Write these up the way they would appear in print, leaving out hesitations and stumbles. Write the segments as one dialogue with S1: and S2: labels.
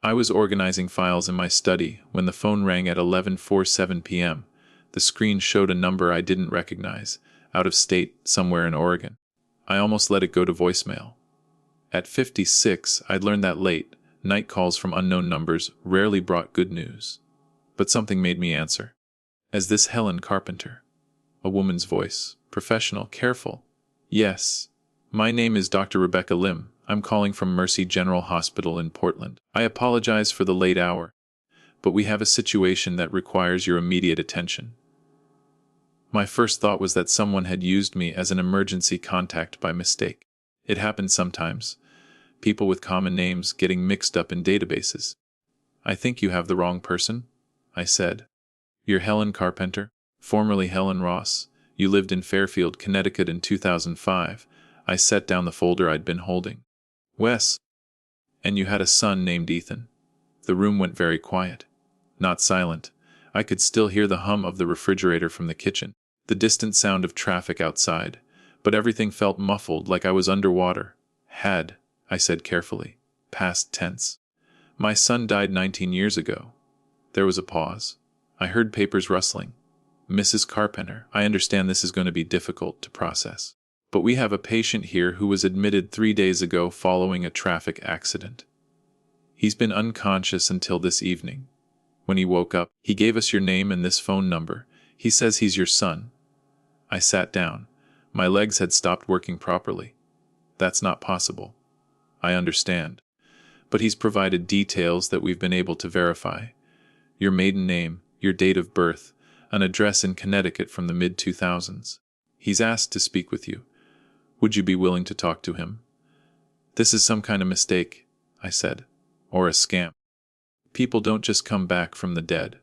S1: I was organizing files in my study when the phone rang at 11:47 p.m. The screen showed a number I didn't recognize, out of state, somewhere in Oregon. I almost let it go to voicemail. At 56, I'd learned that late, night calls from unknown numbers rarely brought good news. But something made me answer. "Is this Helen Carpenter?" A woman's voice, professional, careful. "Yes. My name is Dr. Rebecca Lim. I'm calling from Mercy General Hospital in Portland. I apologize for the late hour, but we have a situation that requires your immediate attention." My first thought was that someone had used me as an emergency contact by mistake. It happens sometimes. People with common names getting mixed up in databases. "I think you have the wrong person," I said. "You're Helen Carpenter, formerly Helen Ross. You lived in Fairfield, Connecticut in 2005. I set down the folder I'd been holding. "Wes. And you had a son named Ethan." The room went very quiet. Not silent. I could still hear the hum of the refrigerator from the kitchen, the distant sound of traffic outside, but everything felt muffled, like I was underwater. "Had," I said carefully. Past tense. "My son died 19 years ago." There was a pause. I heard papers rustling. "Mrs. Carpenter, I understand this is going to be difficult to process, but we have a patient here who was admitted 3 days ago following a traffic accident. He's been unconscious until this evening. When he woke up, he gave us your name and this phone number. He says he's your son." I sat down. My legs had stopped working properly. "That's not possible." "I understand. But he's provided details that we've been able to verify. Your maiden name, your date of birth, an address in Connecticut from the mid-2000s. He's asked to speak with you. Would you be willing to talk to him?" "This is some kind of mistake," I said. "Or a scam. People don't just come back from the dead."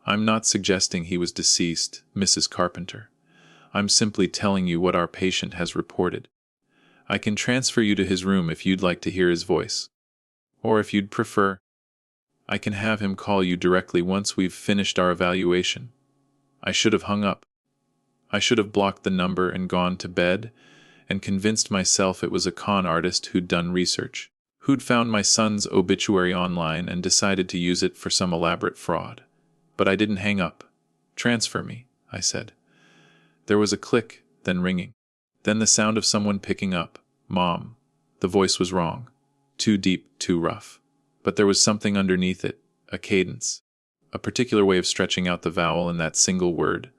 S1: "I'm not suggesting he was deceased, Mrs. Carpenter. I'm simply telling you what our patient has reported. I can transfer you to his room if you'd like to hear his voice. Or if you'd prefer, I can have him call you directly once we've finished our evaluation." I should have hung up. I should have blocked the number and gone to bed, and convinced myself it was a con artist who'd done research, who'd found my son's obituary online and decided to use it for some elaborate fraud. But I didn't hang up. "Transfer me," I said. There was a click, then ringing. Then the sound of someone picking up. "Mom." The voice was wrong. Too deep, too rough. But there was something underneath it, a cadence, a particular way of stretching out the vowel in that single word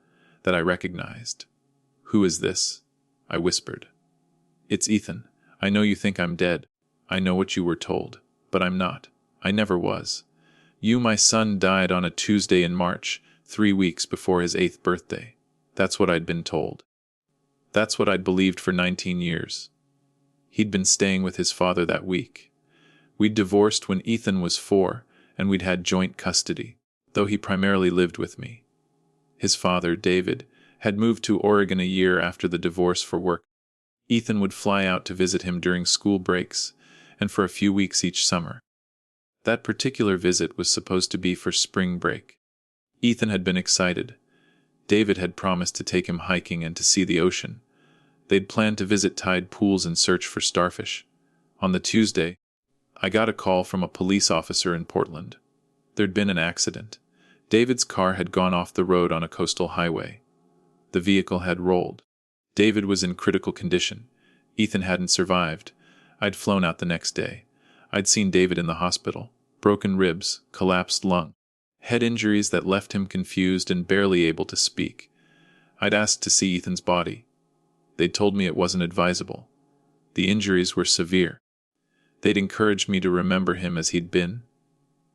S1: that I recognized. "Who is this?" I whispered. "It's Ethan. I know you think I'm dead. I know what you were told. But I'm not. I never was. My son died on a Tuesday in March, 3 weeks before his 8th birthday. That's what I'd been told. That's what I'd believed for 19 years. He'd been staying with his father that week. We'd divorced when Ethan was 4, and we'd had joint custody, though he primarily lived with me. His father, David, had moved to Oregon a year after the divorce for work. Ethan would fly out to visit him during school breaks, and for a few weeks each summer. That particular visit was supposed to be for spring break. Ethan had been excited. David had promised to take him hiking and to see the ocean. They'd planned to visit tide pools and search for starfish. On the Tuesday, I got a call from a police officer in Portland. There'd been an accident. David's car had gone off the road on a coastal highway. The vehicle had rolled. David was in critical condition. Ethan hadn't survived. I'd flown out the next day. I'd seen David in the hospital. Broken ribs, collapsed lung, head injuries that left him confused and barely able to speak. I'd asked to see Ethan's body. They'd told me it wasn't advisable. The injuries were severe. They'd encouraged me to remember him as he'd been.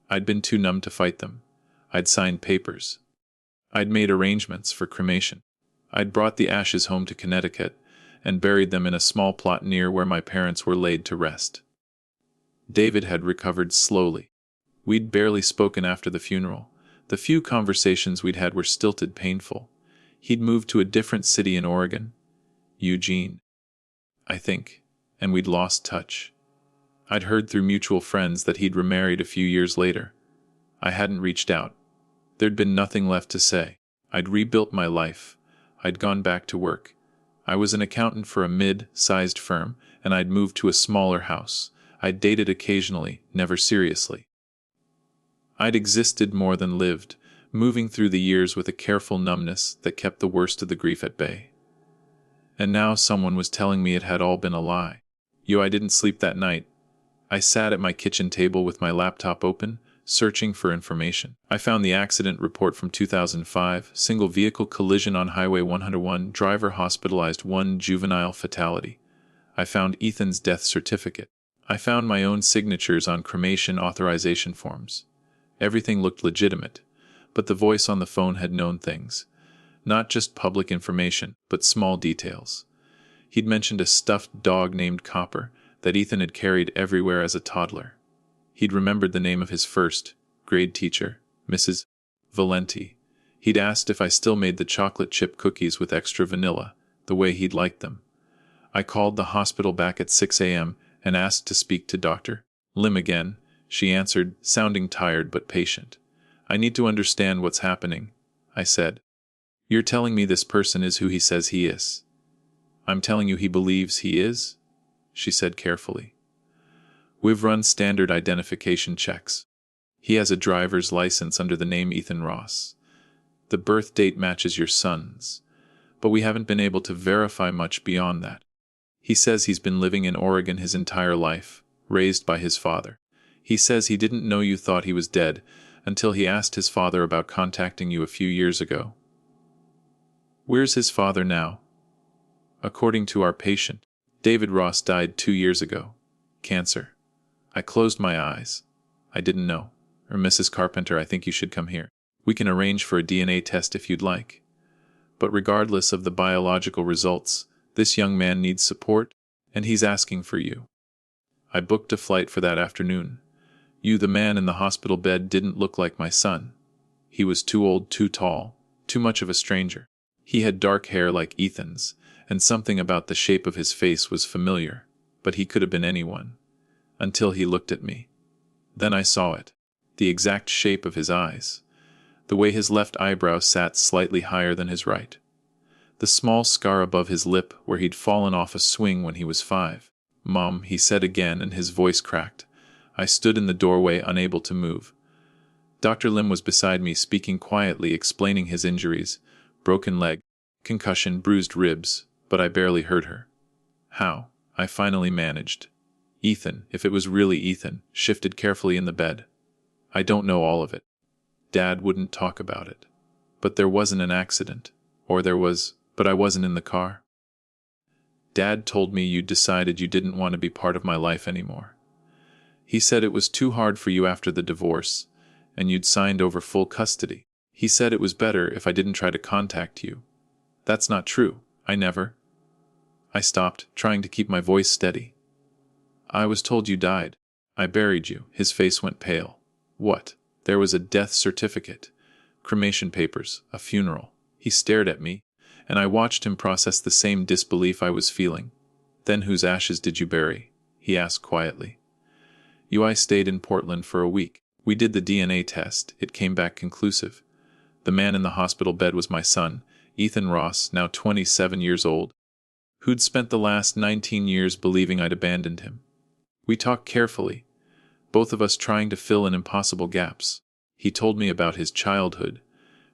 S1: I'd been too numb to fight them. I'd signed papers. I'd made arrangements for cremation. I'd brought the ashes home to Connecticut and buried them in a small plot near where my parents were laid to rest. David had recovered slowly. We'd barely spoken after the funeral. The few conversations we'd had were stilted, painful. He'd moved to a different city in Oregon, Eugene, I think, and we'd lost touch. I'd heard through mutual friends that he'd remarried a few years later. I hadn't reached out. There'd been nothing left to say. I'd rebuilt my life. I'd gone back to work. I was an accountant for a mid-sized firm, and I'd moved to a smaller house. I'd dated occasionally, never seriously. I'd existed more than lived, moving through the years with a careful numbness that kept the worst of the grief at bay. And now someone was telling me it had all been a lie. I didn't sleep that night. I sat at my kitchen table with my laptop open, searching for information. I found the accident report from 2005, single vehicle collision on Highway 101, driver hospitalized, one juvenile fatality. I found Ethan's death certificate. I found my own signatures on cremation authorization forms. Everything looked legitimate, but the voice on the phone had known things. Not just public information, but small details. He'd mentioned a stuffed dog named Copper that Ethan had carried everywhere as a toddler. He'd remembered the name of his first grade teacher, Mrs. Valenti. He'd asked if I still made the chocolate chip cookies with extra vanilla, the way he'd liked them. I called the hospital back at 6 a.m. and asked to speak to Dr. Lim again. She answered, sounding tired but patient. I need to understand what's happening, I said. You're telling me this person is who he says he is? I'm telling you he believes he is, she said carefully. We've run standard identification checks. He has a driver's license under the name Ethan Ross. The birth date matches your son's, but we haven't been able to verify much beyond that. He says he's been living in Oregon his entire life, raised by his father. He says he didn't know you thought he was dead until he asked his father about contacting you a few years ago. Where's his father now? According to our patient, David Ross died 2 years ago. Cancer. I closed my eyes. I didn't know. Or Mrs. Carpenter, I think you should come here. We can arrange for a DNA test if you'd like. But regardless of the biological results, this young man needs support, and he's asking for you. I booked a flight for that afternoon. You, the man in the hospital bed, didn't look like my son. He was too old, too tall, too much of a stranger. He had dark hair like Ethan's, and something about the shape of his face was familiar, but he could have been anyone. Until he looked at me. Then I saw it. The exact shape of his eyes. The way his left eyebrow sat slightly higher than his right. The small scar above his lip where he'd fallen off a swing when he was 5. Mom, he said again, and his voice cracked. I stood in the doorway, unable to move. Dr. Lim was beside me, speaking quietly, explaining his injuries. Broken leg, concussion, bruised ribs, but I barely heard her. How? I finally managed. Ethan, if it was really Ethan, shifted carefully in the bed. I don't know all of it. Dad wouldn't talk about it. But there wasn't an accident. Or there was, but I wasn't in the car. Dad told me you'd decided you didn't want to be part of my life anymore. He said it was too hard for you after the divorce, and you'd signed over full custody. He said it was better if I didn't try to contact you. That's not true. I never. I stopped, trying to keep my voice steady. I was told you died. I buried you. His face went pale. What? There was a death certificate, cremation papers, a funeral. He stared at me, and I watched him process the same disbelief I was feeling. Then whose ashes did you bury? He asked quietly. I stayed in Portland for a week. We did the DNA test. It came back conclusive. The man in the hospital bed was my son, Ethan Ross, now 27 years old, who'd spent the last 19 years believing I'd abandoned him. We talked carefully, both of us trying to fill in impossible gaps. He told me about his childhood,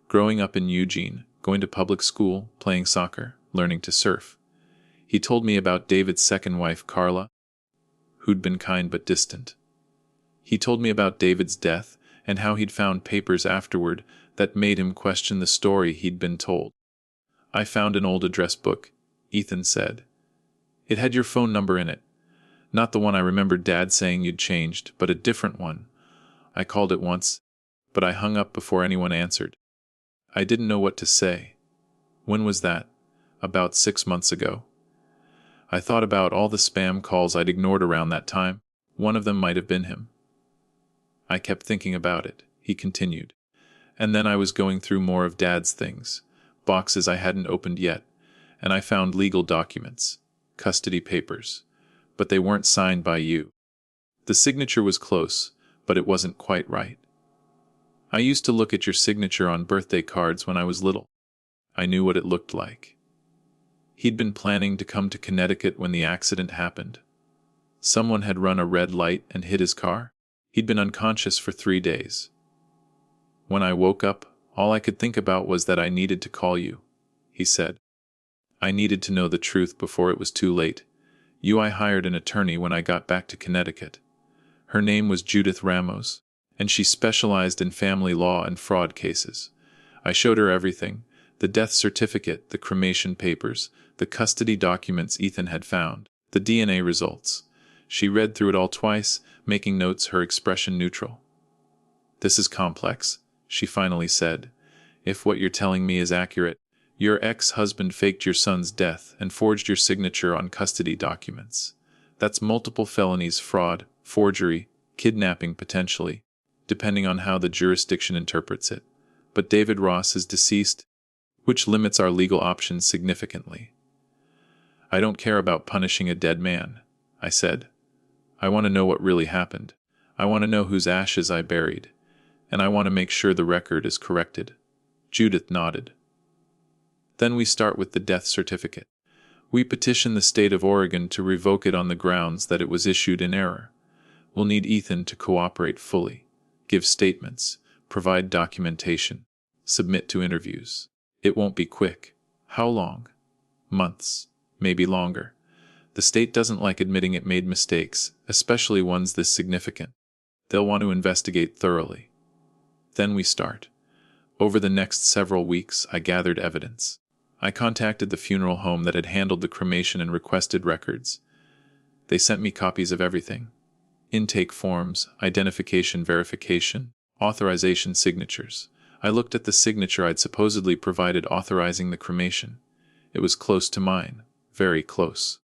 S1: growing up in Eugene, going to public school, playing soccer, learning to surf. He told me about David's second wife, Carla, who'd been kind but distant. He told me about David's death and how he'd found papers afterward that made him question the story he'd been told. I found an old address book, Ethan said. It had your phone number in it. Not the one I remembered Dad saying you'd changed, but a different one. I called it once, but I hung up before anyone answered. I didn't know what to say. When was that? About 6 months ago. I thought about all the spam calls I'd ignored around that time. One of them might have been him. I kept thinking about it, he continued. And then I was going through more of Dad's things, boxes I hadn't opened yet, and I found legal documents, custody papers, but they weren't signed by you. The signature was close, but it wasn't quite right. I used to look at your signature on birthday cards when I was little. I knew what it looked like. He'd been planning to come to Connecticut when the accident happened. Someone had run a red light and hit his car. He'd been unconscious for 3 days. When I woke up, all I could think about was that I needed to call you, he said. I needed to know the truth before it was too late. I hired an attorney when I got back to Connecticut. Her name was Judith Ramos, and she specialized in family law and fraud cases. I showed her everything: the death certificate, the cremation papers, the custody documents Ethan had found, the DNA results. She read through it all twice, making notes, her expression neutral. This is complex, she finally said. If what you're telling me is accurate, your ex-husband faked your son's death and forged your signature on custody documents. That's multiple felonies: fraud, forgery, kidnapping potentially, depending on how the jurisdiction interprets it. But David Ross is deceased, which limits our legal options significantly. I don't care about punishing a dead man, I said. I want to know what really happened. I want to know whose ashes I buried. And I want to make sure the record is corrected. Judith nodded. Then we start with the death certificate. We petition the state of Oregon to revoke it on the grounds that it was issued in error. We'll need Ethan to cooperate fully, give statements, provide documentation, submit to interviews. It won't be quick. How long? Months, maybe longer. The state doesn't like admitting it made mistakes, especially ones this significant. They'll want to investigate thoroughly. Then we start. Over the next several weeks, I gathered evidence. I contacted the funeral home that had handled the cremation and requested records. They sent me copies of everything: intake forms, identification verification, authorization signatures. I looked at the signature I'd supposedly provided authorizing the cremation. It was close to mine, very close.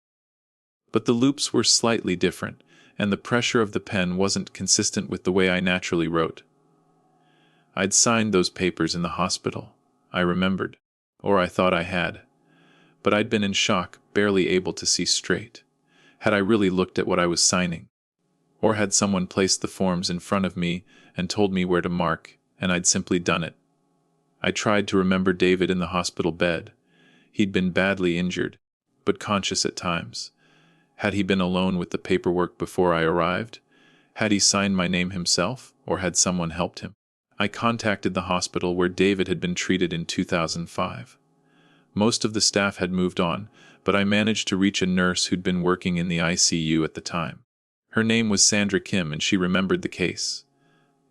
S1: But the loops were slightly different, and the pressure of the pen wasn't consistent with the way I naturally wrote. I'd signed those papers in the hospital, I remembered, or I thought I had. But I'd been in shock, barely able to see straight. Had I really looked at what I was signing? Or had someone placed the forms in front of me and told me where to mark, and I'd simply done it? I tried to remember David in the hospital bed. He'd been badly injured, but conscious at times. Had he been alone with the paperwork before I arrived? Had he signed my name himself, or had someone helped him? I contacted the hospital where David had been treated in 2005. Most of the staff had moved on, but I managed to reach a nurse who'd been working in the ICU at the time. Her name was Sandra Kim, and she remembered the case.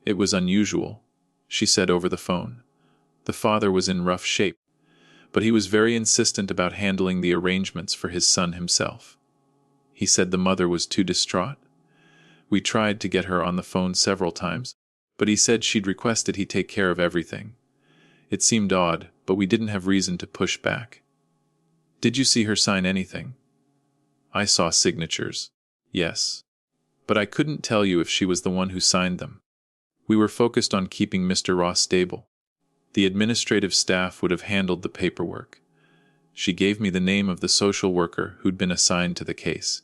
S1: It was unusual, she said over the phone. The father was in rough shape, but he was very insistent about handling the arrangements for his son himself. He said the mother was too distraught. We tried to get her on the phone several times, but he said she'd requested he take care of everything. It seemed odd, but we didn't have reason to push back. Did you see her sign anything? I saw signatures, yes. But I couldn't tell you if she was the one who signed them. We were focused on keeping Mr. Ross stable. The administrative staff would have handled the paperwork. She gave me the name of the social worker who'd been assigned to the case.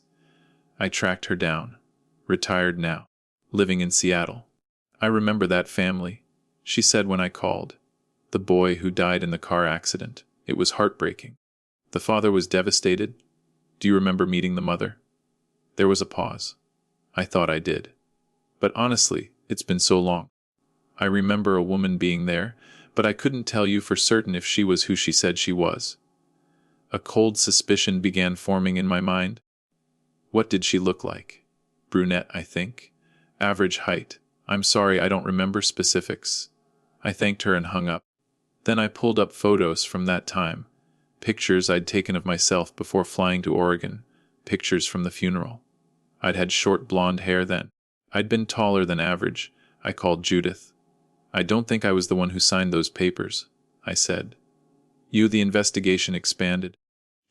S1: I tracked her down. Retired now. Living in Seattle. I remember that family, she said when I called. The boy who died in the car accident. It was heartbreaking. The father was devastated. Do you remember meeting the mother? There was a pause. I thought I did. But honestly, it's been so long. I remember a woman being there, but I couldn't tell you for certain if she was who she said she was. A cold suspicion began forming in my mind. What did she look like? Brunette, I think. Average height. I'm sorry, I don't remember specifics. I thanked her and hung up. Then I pulled up photos from that time. Pictures I'd taken of myself before flying to Oregon. Pictures from the funeral. I'd had short blonde hair then. I'd been taller than average. I called Judith. I don't think I was the one who signed those papers, I said. The investigation expanded.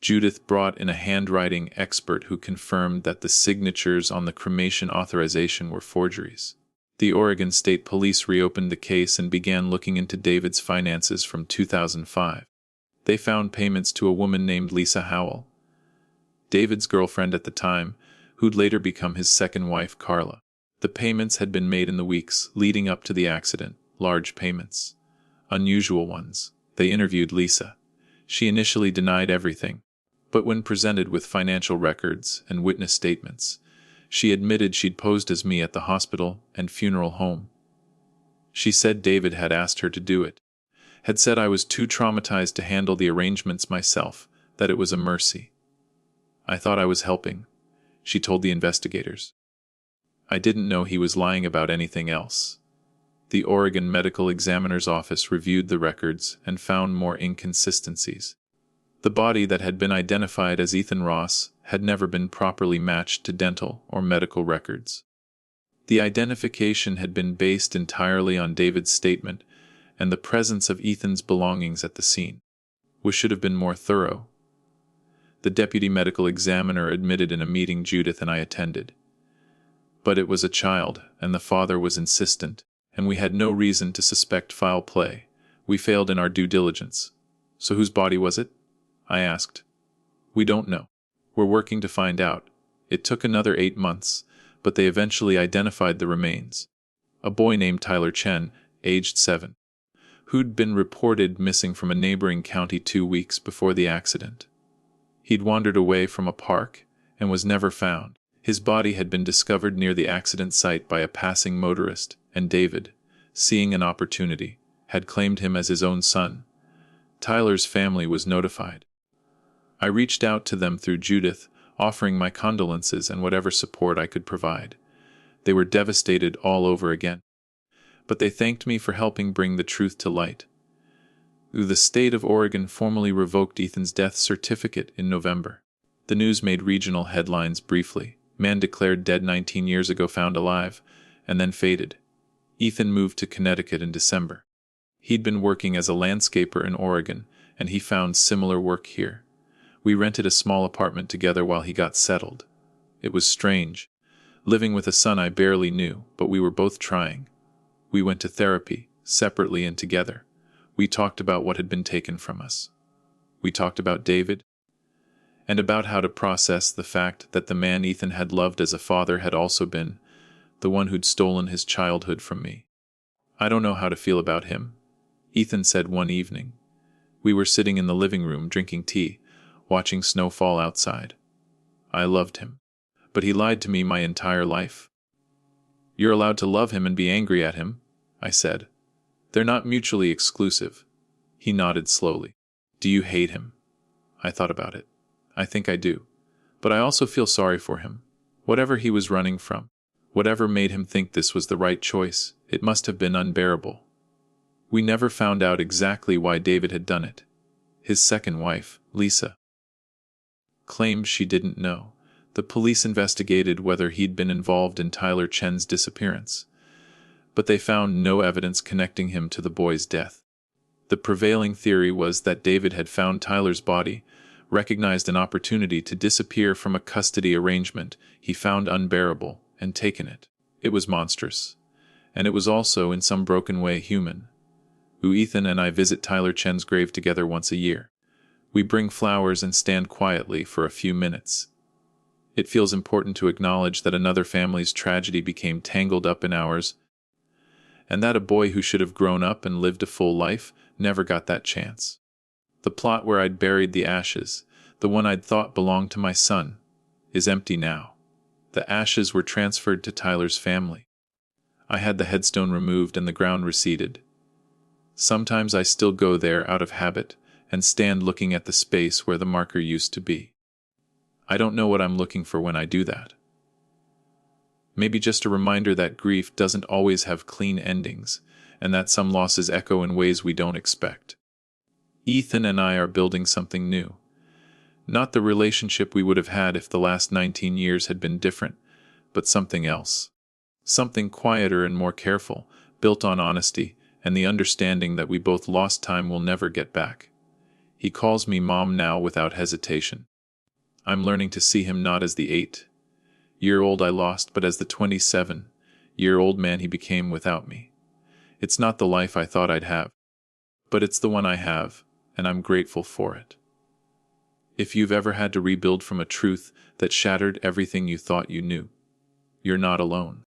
S1: Judith brought in a handwriting expert who confirmed that the signatures on the cremation authorization were forgeries. The Oregon State Police reopened the case and began looking into David's finances from 2005. They found payments to a woman named Lisa Howell, David's girlfriend at the time, who'd later become his second wife, Carla. The payments had been made in the weeks leading up to the accident, large payments. Unusual ones. They interviewed Lisa. She initially denied everything, but when presented with financial records and witness statements, she admitted she'd posed as me at the hospital and funeral home. She said David had asked her to do it, had said I was too traumatized to handle the arrangements myself, that it was a mercy. I thought I was helping, she told the investigators. I didn't know he was lying about anything else. The Oregon Medical Examiner's Office reviewed the records and found more inconsistencies. The body that had been identified as Ethan Ross had never been properly matched to dental or medical records. The identification had been based entirely on David's statement and the presence of Ethan's belongings at the scene, which should have been more thorough. The deputy medical examiner admitted in a meeting Judith and I attended. But it was a child, and the father was insistent, and we had no reason to suspect foul play. We failed in our due diligence. So whose body was it? I asked. We don't know. We're working to find out. It took another 8 months, but they eventually identified the remains. A boy named Tyler Chen, aged 7, who'd been reported missing from a neighboring county 2 weeks before the accident. He'd wandered away from a park and was never found. His body had been discovered near the accident site by a passing motorist, and David, seeing an opportunity, had claimed him as his own son. Tyler's family was notified. I reached out to them through Judith, offering my condolences and whatever support I could provide. They were devastated all over again. But they thanked me for helping bring the truth to light. The state of Oregon formally revoked Ethan's death certificate in November. The news made regional headlines briefly. Man declared dead 19 years ago, found alive, and then faded. Ethan moved to Connecticut in December. He'd been working as a landscaper in Oregon, and he found similar work here. We rented a small apartment together while he got settled. It was strange, living with a son I barely knew, but we were both trying. We went to therapy, separately and together. We talked about what had been taken from us. We talked about David, and about how to process the fact that the man Ethan had loved as a father had also been the one who'd stolen his childhood from me. I don't know how to feel about him, Ethan said one evening. We were sitting in the living room drinking tea, watching snow fall outside. I loved him, but he lied to me my entire life. You're allowed to love him and be angry at him, I said. They're not mutually exclusive. He nodded slowly. Do you hate him? I thought about it. I think I do. But I also feel sorry for him. Whatever he was running from, whatever made him think this was the right choice, it must have been unbearable. We never found out exactly why David had done it. His second wife, Lisa, claimed she didn't know. The police investigated whether he'd been involved in Tyler Chen's disappearance, but they found no evidence connecting him to the boy's death. The prevailing theory was that David had found Tyler's body, recognized an opportunity to disappear from a custody arrangement he found unbearable, and taken it. It was monstrous. And it was also, in some broken way, human. Ethan and I visit Tyler Chen's grave together once a year. We bring flowers and stand quietly for a few minutes. It feels important to acknowledge that another family's tragedy became tangled up in ours, and that a boy who should have grown up and lived a full life never got that chance. The plot where I'd buried the ashes, the one I'd thought belonged to my son, is empty now. The ashes were transferred to Tyler's family. I had the headstone removed and the ground reseeded. Sometimes I still go there out of habit and stand looking at the space where the marker used to be. I don't know what I'm looking for when I do that. Maybe just a reminder that grief doesn't always have clean endings, and that some losses echo in ways we don't expect. Ethan and I are building something new. Not the relationship we would have had if the last 19 years had been different, but something else. Something quieter and more careful, built on honesty and the understanding that we both lost time we'll never get back. He calls me Mom now without hesitation. I'm learning to see him not as the 8-year-old I lost, but as the 27-year-old man he became without me. It's not the life I thought I'd have, but it's the one I have, and I'm grateful for it. If you've ever had to rebuild from a truth that shattered everything you thought you knew, you're not alone.